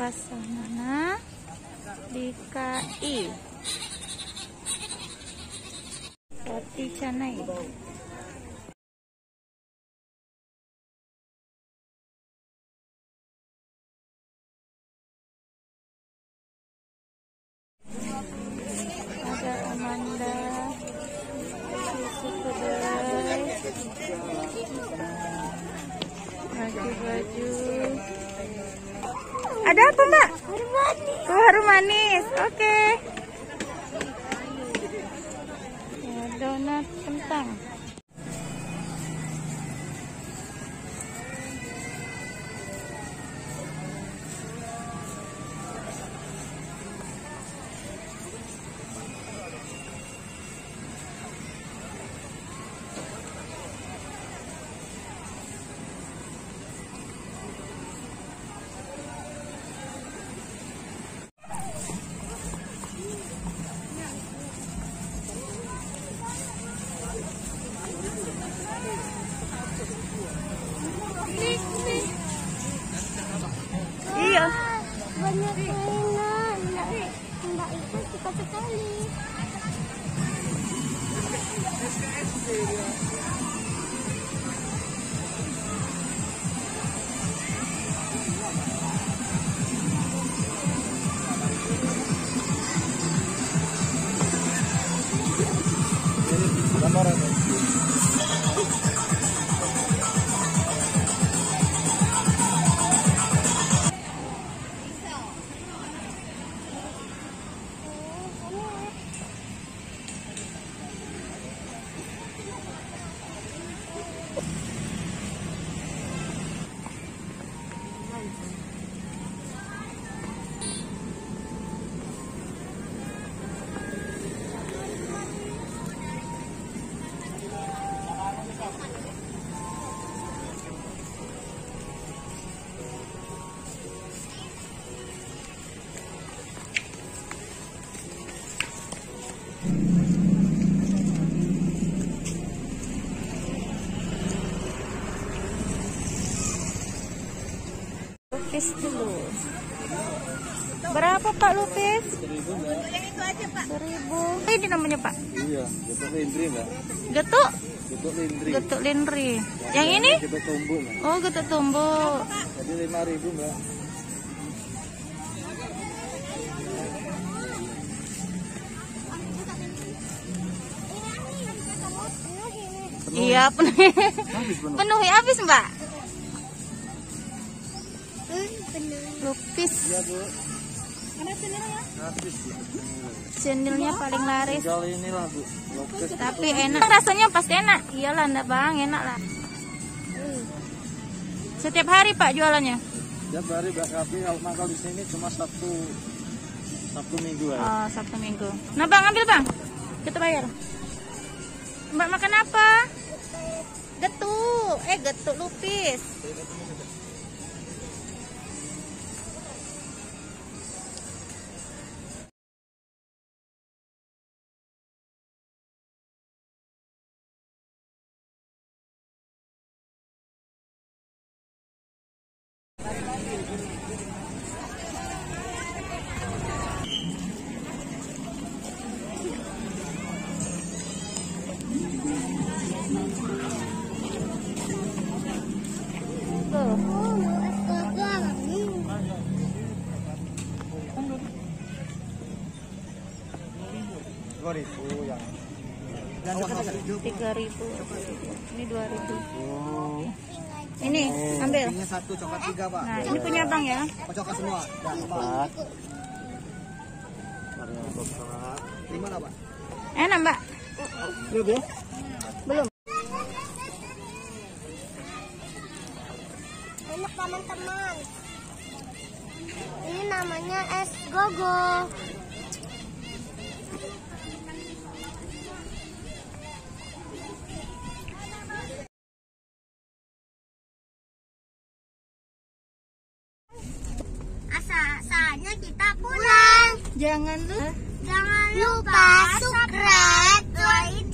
pasar mana? Di KI Roti canai. Ada Amanda, susu kedelai, baju-baju. Ada apa, Mbak? Harum manis. Oh, harum manis. Oke. Ya, donat kentang. Iya. Banyak mainan. Mbak itu suka sekali. Lupis dulu. Berapa Pak lupis? 1.000 Mbak. Yang itu aja Pak. 1.000. Ini namanya Pak? Iya, getuk lindri Mbak. Getuk? Getuk lindri. Getuk lindri. Yang ini? Getuk tumbuk Mbak. Oh, getuk tumbuk. Jadi 5.000 Mbak. Iya, penuhi. Penuhi habis Mbak. Lupis. Iya Bu. Mana cenilnya? Habis Bu. Cenilnya paling laris. Tinggal inilah Bu. Lupis. Tapi enak. Rasanya pasti enak. Iyalah enggak Bang, enak lah. Setiap hari Pak jualannya? Setiap hari Mbak, tapi kalau mangkal di sini cuma Sabtu Minggu ya. Oh, Sabtu Minggu. Nah Bang, ambil Bang. Kita bayar. Mbak makan apa? Getuk. Getuk lupis. Yang 3.000. Ini 2.000. Ini ambil. Ini satu coklat 3 Pak. Nah, ini punya Bang ya. Coklat semua. Coklat. Terima lah Pak. Enak Mbak. Belum ya? Belum. Enak teman-teman. Ini namanya es gogo. Saatnya kita pulang. Jangan Jangan lupa subscribe, like,